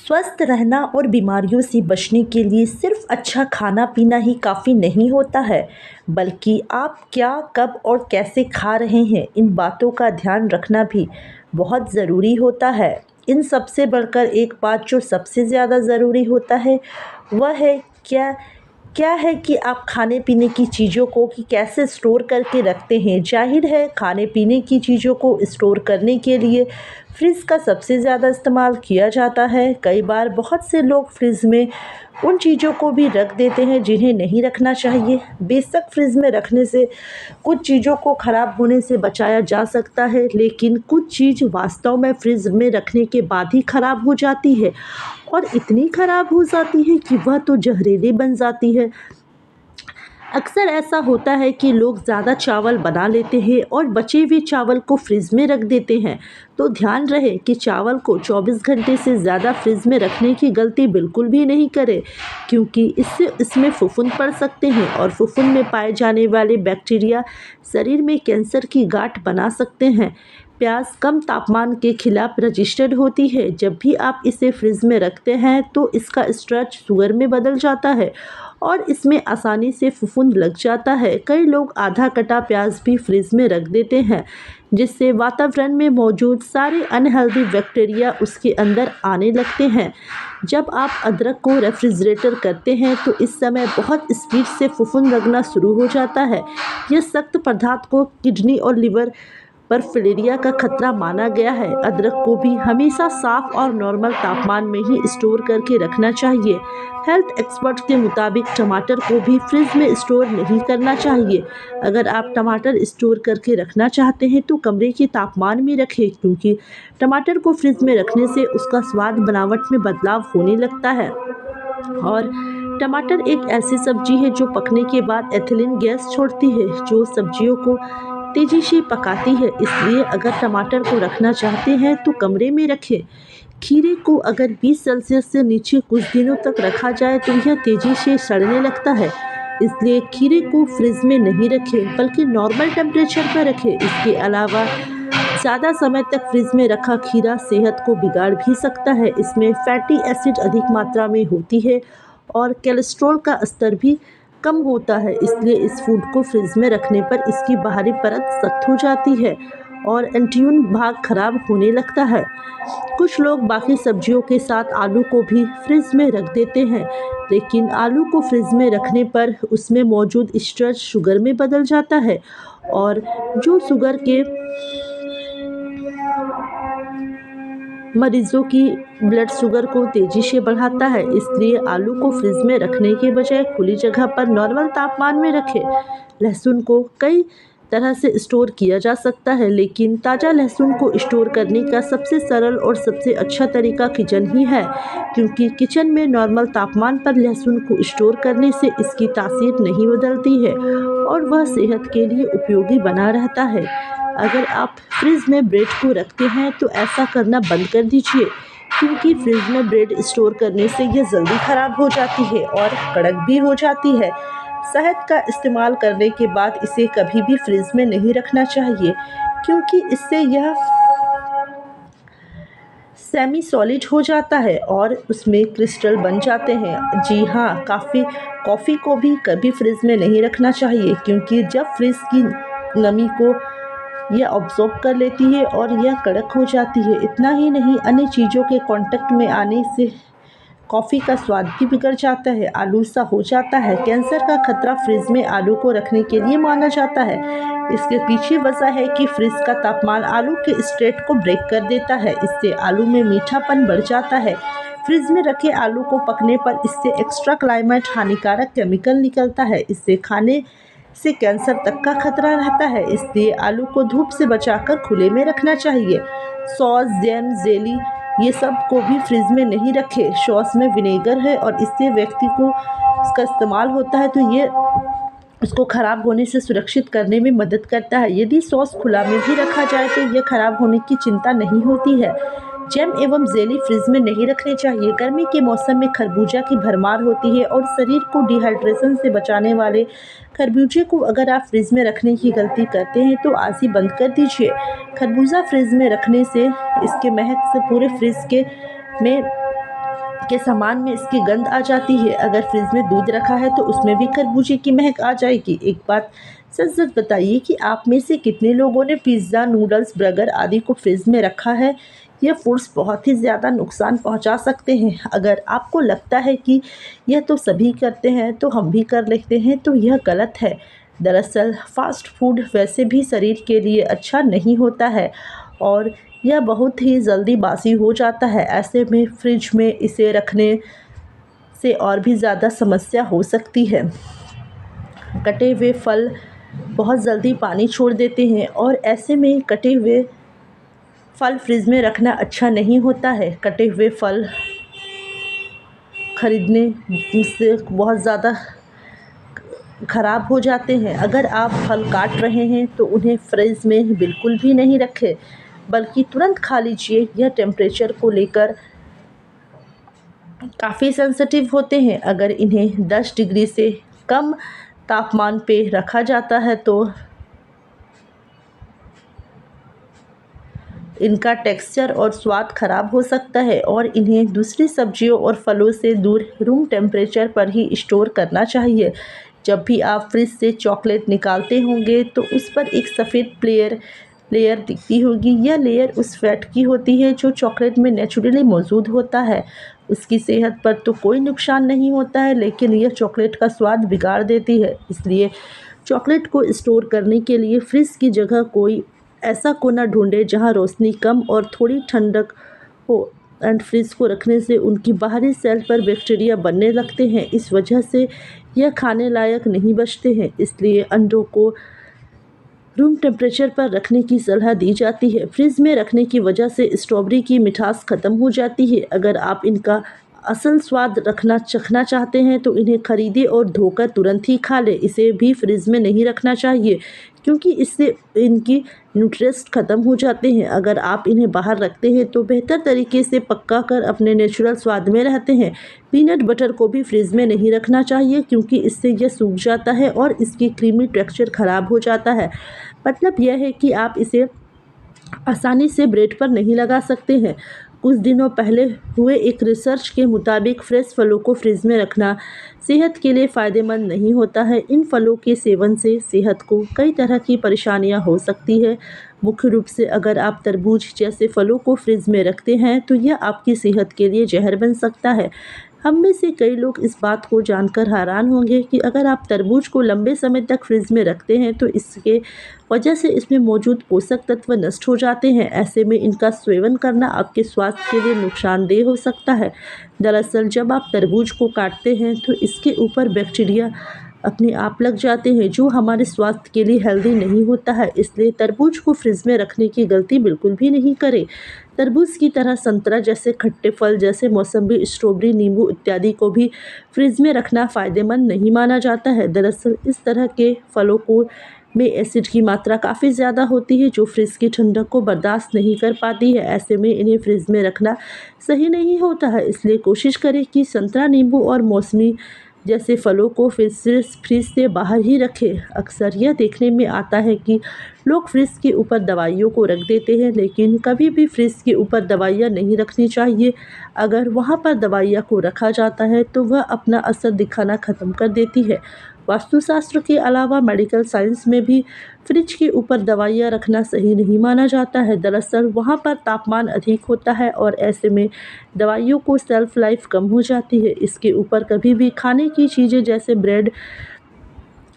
स्वस्थ रहना और बीमारियों से बचने के लिए सिर्फ अच्छा खाना पीना ही काफ़ी नहीं होता है, बल्कि आप क्या, कब और कैसे खा रहे हैं, इन बातों का ध्यान रखना भी बहुत ज़रूरी होता है। इन सबसे बढ़कर एक बात जो सबसे ज़्यादा ज़रूरी होता है, वह है क्या क्या है कि आप खाने पीने की चीज़ों को कि कैसे स्टोर करके रखते हैं। ज़ाहिर है, खाने पीने की चीज़ों को स्टोर करने के लिए फ्रिज का सबसे ज़्यादा इस्तेमाल किया जाता है। कई बार बहुत से लोग फ्रिज में उन चीज़ों को भी रख देते हैं जिन्हें नहीं रखना चाहिए। बेशक फ्रिज में रखने से कुछ चीज़ों को ख़राब होने से बचाया जा सकता है, लेकिन कुछ चीज़ वास्तव में फ्रिज में रखने के बाद ही ख़राब हो जाती है और इतनी ख़राब हो जाती है कि वह तो जहरीली बन जाती है। अक्सर ऐसा होता है कि लोग ज़्यादा चावल बना लेते हैं और बचे हुए चावल को फ्रिज में रख देते हैं। तो ध्यान रहे कि चावल को 24 घंटे से ज़्यादा फ्रिज में रखने की गलती बिल्कुल भी नहीं करें, क्योंकि इससे इसमें फफूंद पड़ सकते हैं और फफूंद में पाए जाने वाले बैक्टीरिया शरीर में कैंसर की गांठ बना सकते हैं। प्याज कम तापमान के खिलाफ रजिस्टर्ड होती है। जब भी आप इसे फ्रिज में रखते हैं तो इसका स्टार्च शुगर में बदल जाता है और इसमें आसानी से फफूंद लग जाता है। कई लोग आधा कटा प्याज भी फ्रिज में रख देते हैं, जिससे वातावरण में मौजूद सारे अनहेल्दी बैक्टीरिया उसके अंदर आने लगते हैं। जब आप अदरक को रेफ्रिजरेटर करते हैं तो इस समय बहुत स्पीड से फफूंद लगना शुरू हो जाता है। यह सख्त पदार्थ को किडनी और लिवर पर फिलेरिया का खतरा माना गया है। अदरक को भी हमेशा साफ और नॉर्मल तापमान में ही स्टोर करके रखना चाहिए। हेल्थ एक्सपर्ट के मुताबिक टमाटर को भी फ्रिज में स्टोर नहीं करना चाहिए। अगर आप टमाटर स्टोर करके रखना चाहते हैं तो कमरे के तापमान में रखें, क्योंकि टमाटर को फ्रिज में रखने से उसका स्वाद बनावट में बदलाव होने लगता है। और टमाटर एक ऐसी सब्जी है जो पकने के बाद एथिलीन गैस छोड़ती है, जो सब्जियों को तेजी से पकाती है। इसलिए अगर टमाटर को रखना चाहते हैं तो कमरे में रखें। खीरे को अगर 20 सेल्सियस से नीचे कुछ दिनों तक रखा जाए तो यह तेजी से सड़ने लगता है। इसलिए खीरे को फ्रिज में नहीं रखें, बल्कि नॉर्मल टेम्परेचर पर रखें। इसके अलावा ज़्यादा समय तक फ्रिज में रखा खीरा सेहत को बिगाड़ भी सकता है। इसमें फैटी एसिड अधिक मात्रा में होती है और कोलेस्ट्रॉल का स्तर भी कम होता है। इसलिए इस फूड को फ्रिज में रखने पर इसकी बाहरी परत सख्त हो जाती है और एंटीयून भाग खराब होने लगता है। कुछ लोग बाकी सब्जियों के साथ आलू को भी फ्रिज में रख देते हैं, लेकिन आलू को फ्रिज में रखने पर उसमें मौजूद स्टार्च शुगर में बदल जाता है और जो शुगर के मरीजों की ब्लड शुगर को तेजी से बढ़ाता है। इसलिए आलू को फ्रिज में रखने के बजाय खुली जगह पर नॉर्मल तापमान में रखें। लहसुन को कई तरह से स्टोर किया जा सकता है, लेकिन ताज़ा लहसुन को स्टोर करने का सबसे सरल और सबसे अच्छा तरीका किचन ही है, क्योंकि किचन में नॉर्मल तापमान पर लहसुन को स्टोर करने से इसकी तासीर नहीं बदलती है और वह सेहत के लिए उपयोगी बना रहता है। अगर आप फ्रिज में ब्रेड को रखते हैं तो ऐसा करना बंद कर दीजिए, क्योंकि फ्रिज में ब्रेड स्टोर करने से यह जल्दी ख़राब हो जाती है और कड़क भी हो जाती है। शहद का इस्तेमाल करने के बाद इसे कभी भी फ्रिज में नहीं रखना चाहिए, क्योंकि इससे यह सेमी सॉलिड हो जाता है और उसमें क्रिस्टल बन जाते हैं। जी हाँ, कॉफ़ी को भी कभी फ्रिज में नहीं रखना चाहिए, क्योंकि जब फ्रिज की नमी को यह ऑब्जॉर्ब कर लेती है और यह कड़क हो जाती है। इतना ही नहीं, अन्य चीज़ों के कांटेक्ट में आने से कॉफ़ी का स्वाद भी बिगड़ जाता है, आलू सा हो जाता है। कैंसर का खतरा फ्रिज में आलू को रखने के लिए माना जाता है। इसके पीछे वजह है कि फ्रिज का तापमान आलू के स्टेट को ब्रेक कर देता है। इससे आलू में मीठापन बढ़ जाता है। फ्रिज में रखे आलू को पकने पर इससे एक्स्ट्रा क्लाइमेट हानिकारक केमिकल निकलता है। इससे खाने से कैंसर तक का खतरा रहता है। इसलिए आलू को धूप से बचाकर खुले में रखना चाहिए। सॉस, जैम, जेली ये सब को भी फ्रिज में नहीं रखें। सॉस में विनेगर है और इससे व्यक्ति को इसका इस्तेमाल होता है तो ये उसको ख़राब होने से सुरक्षित करने में मदद करता है। यदि सॉस खुला में भी रखा जाए तो यह ख़राब होने की चिंता नहीं होती है। जैम एवं जेली फ्रिज में नहीं रखने चाहिए। गर्मी के मौसम में खरबूजा की भरमार होती है और शरीर को डिहाइड्रेशन से बचाने वाले खरबूजे को अगर आप फ्रिज में रखने की गलती करते हैं तो आज ही बंद कर दीजिए। खरबूजा फ्रिज में रखने से इसके महक से पूरे फ्रिज के में के सामान में इसकी गंध आ जाती है। अगर फ्रिज में दूध रखा है तो उसमें भी खरबूजे की महक आ जाएगी। एक बात सच सच बताइए कि आप में से कितने लोगों ने पिज़्ज़ा, नूडल्स, बर्गर आदि को फ्रिज में रखा है। यह फूड्स बहुत ही ज़्यादा नुकसान पहुंचा सकते हैं। अगर आपको लगता है कि यह तो सभी करते हैं तो हम भी कर लेते हैं, तो यह गलत है। दरअसल फास्ट फूड वैसे भी शरीर के लिए अच्छा नहीं होता है और यह बहुत ही जल्दी बासी हो जाता है। ऐसे में फ्रिज में इसे रखने से और भी ज़्यादा समस्या हो सकती है। कटे हुए फल बहुत जल्दी पानी छोड़ देते हैं और ऐसे में कटे हुए फल फ्रिज में रखना अच्छा नहीं होता है। कटे हुए फल खरीदने से बहुत ज़्यादा ख़राब हो जाते हैं। अगर आप फल काट रहे हैं तो उन्हें फ्रिज में बिल्कुल भी नहीं रखें, बल्कि तुरंत खा लीजिए। यह टेम्परेचर को लेकर काफ़ी सेंसिटिव होते हैं। अगर इन्हें 10 डिग्री से कम तापमान पे रखा जाता है तो इनका टेक्सचर और स्वाद खराब हो सकता है और इन्हें दूसरी सब्जियों और फलों से दूर रूम टेम्परेचर पर ही स्टोर करना चाहिए। जब भी आप फ्रिज से चॉकलेट निकालते होंगे तो उस पर एक सफ़ेद लेयर दिखती होगी। यह लेयर उस फैट की होती है जो चॉकलेट में नेचुरली मौजूद होता है। उसकी सेहत पर तो कोई नुकसान नहीं होता है, लेकिन यह चॉकलेट का स्वाद बिगाड़ देती है। इसलिए चॉकलेट को स्टोर करने के लिए फ्रिज की जगह कोई ऐसा कोना ढूंढें जहां रोशनी कम और थोड़ी ठंडक हो। एंड फ्रिज को रखने से उनकी बाहरी सेल पर बैक्टीरिया बनने लगते हैं। इस वजह से यह खाने लायक नहीं बचते हैं। इसलिए अंडों को रूम टेम्परेचर पर रखने की सलाह दी जाती है। फ्रिज में रखने की वजह से स्ट्रॉबेरी की मिठास ख़त्म हो जाती है। अगर आप इनका असल स्वाद चखना चाहते हैं तो इन्हें खरीदें और धोकर तुरंत ही खा लें। इसे भी फ्रिज में नहीं रखना चाहिए क्योंकि इससे इनकी न्यूट्रिएंट्स ख़त्म हो जाते हैं। अगर आप इन्हें बाहर रखते हैं तो बेहतर तरीके से पका कर अपने नेचुरल स्वाद में रहते हैं। पीनट बटर को भी फ्रिज में नहीं रखना चाहिए क्योंकि इससे यह सूख जाता है और इसकी क्रीमी टेक्सचर ख़राब हो जाता है। मतलब यह है कि आप इसे आसानी से ब्रेड पर नहीं लगा सकते हैं। कुछ दिनों पहले हुए एक रिसर्च के मुताबिक फ्रेश फलों को फ्रिज में रखना सेहत के लिए फ़ायदेमंद नहीं होता है। इन फलों के सेवन से सेहत को कई तरह की परेशानियां हो सकती है। मुख्य रूप से अगर आप तरबूज जैसे फलों को फ्रिज में रखते हैं तो यह आपकी सेहत के लिए जहर बन सकता है। हम में से कई लोग इस बात को जानकर हैरान होंगे कि अगर आप तरबूज को लंबे समय तक फ्रिज में रखते हैं तो इसके वजह से इसमें मौजूद पोषक तत्व नष्ट हो जाते हैं। ऐसे में इनका सेवन करना आपके स्वास्थ्य के लिए नुकसानदेह हो सकता है। दरअसल जब आप तरबूज को काटते हैं तो इसके ऊपर बैक्टीरिया अपने आप लग जाते हैं जो हमारे स्वास्थ्य के लिए हेल्दी नहीं होता है। इसलिए तरबूज को फ्रिज में रखने की गलती बिल्कुल भी नहीं करें। तरबूज की तरह संतरा जैसे खट्टे फल जैसे मौसम्बी, स्ट्रॉबेरी, नींबू इत्यादि को भी फ्रिज में रखना फ़ायदेमंद नहीं माना जाता है। दरअसल इस तरह के फलों को में एसिड की मात्रा काफ़ी ज़्यादा होती है जो फ्रिज की ठंडक को बर्दाश्त नहीं कर पाती है। ऐसे में इन्हें फ्रिज में रखना सही नहीं होता है। इसलिए कोशिश करें कि संतरा, नींबू और मौसमी जैसे फलों को फ्रिज से बाहर ही रखें। अक्सर यह देखने में आता है कि लोग फ्रिज के ऊपर दवाइयों को रख देते हैं, लेकिन कभी भी फ्रिज के ऊपर दवाइयाँ नहीं रखनी चाहिए। अगर वहाँ पर दवाइयाँ को रखा जाता है तो वह अपना असर दिखाना ख़त्म कर देती है। वास्तुशास्त्र के अलावा मेडिकल साइंस में भी फ्रिज के ऊपर दवाइयाँ रखना सही नहीं माना जाता है। दरअसल वहाँ पर तापमान अधिक होता है और ऐसे में दवाइयों को शेल्फ लाइफ कम हो जाती है। इसके ऊपर कभी भी खाने की चीज़ें जैसे ब्रेड,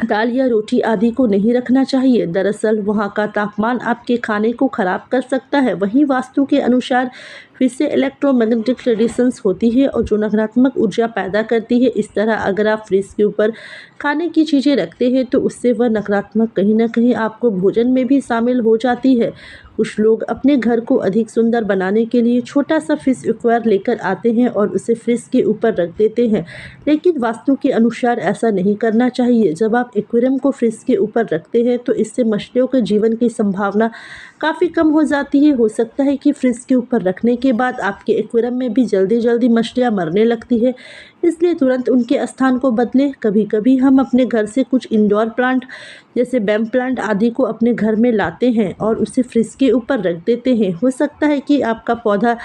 दाल या रोटी आदि को नहीं रखना चाहिए। दरअसल वहाँ का तापमान आपके खाने को खराब कर सकता है। वहीं वास्तु के अनुसार फ्रिज से इलेक्ट्रोमैग्नेटिक रेडिएशंस होती है और जो नकारात्मक ऊर्जा पैदा करती है। इस तरह अगर आप फ्रिज के ऊपर खाने की चीज़ें रखते हैं तो उससे वह नकारात्मक कहीं ना कहीं आपको भोजन में भी शामिल हो जाती है। कुछ लोग अपने घर को अधिक सुंदर बनाने के लिए छोटा सा फिश एक्वेरियम लेकर आते हैं और उसे फ्रिज के ऊपर रख देते हैं, लेकिन वास्तु के अनुसार ऐसा नहीं करना चाहिए। जब आप एक्वेरियम को फ्रिज के ऊपर रखते हैं तो इससे मछलियों के जीवन की संभावना काफ़ी कम हो जाती है। हो सकता है कि फ्रिज के ऊपर रखने के बाद आपके एक्वेरियम में भी जल्दी मछलियाँ मरने लगती है, इसलिए तुरंत उनके स्थान को बदलें। कभी कभी हम अपने घर से कुछ इंडोर प्लांट जैसे बैम प्लांट आदि को अपने घर में लाते हैं और उसे फ्रिज के ऊपर रख देते हैं। हो सकता है कि आपका पौधा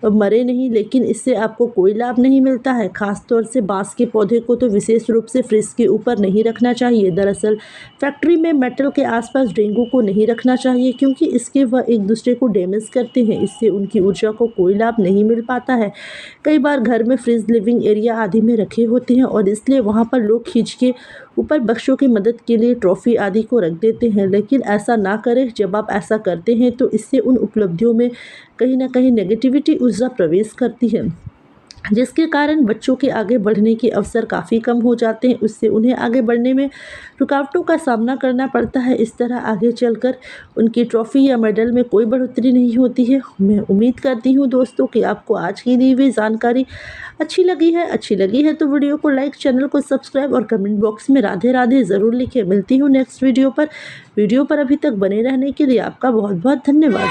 मरे नहीं, लेकिन इससे आपको कोई लाभ नहीं मिलता है। खासतौर से बांस के पौधे को तो विशेष रूप से फ्रिज के ऊपर नहीं रखना चाहिए। दरअसल फैक्ट्री में मेटल के आसपास डेंगू को नहीं रखना चाहिए, क्योंकि इसके वह एक दूसरे को डैमेज करते हैं। इससे उनकी ऊर्जा को कोई लाभ नहीं मिल पाता है। कई बार घर में फ्रिज लिविंग एरिया आदि में रखे होते हैं और इसलिए वहाँ पर लोग खींच के ऊपर बच्चों की मदद के लिए ट्रॉफी आदि को रख देते हैं, लेकिन ऐसा ना करें। जब आप ऐसा करते हैं तो इससे उन उपलब्धियों में कहीं ना कहीं नेगेटिविटी ऊर्जा प्रवेश करती है, जिसके कारण बच्चों के आगे बढ़ने के अवसर काफ़ी कम हो जाते हैं। उससे उन्हें आगे बढ़ने में रुकावटों का सामना करना पड़ता है। इस तरह आगे चलकर उनकी ट्रॉफी या मेडल में कोई बढ़ोतरी नहीं होती है। मैं उम्मीद करती हूँ दोस्तों कि आपको आज की दी हुई जानकारी अच्छी लगी है तो वीडियो को लाइक, चैनल को सब्सक्राइब और कमेंट बॉक्स में राधे राधे ज़रूर लिखें। मिलती हूँ नेक्स्ट वीडियो पर। अभी तक बने रहने के लिए आपका बहुत बहुत धन्यवाद।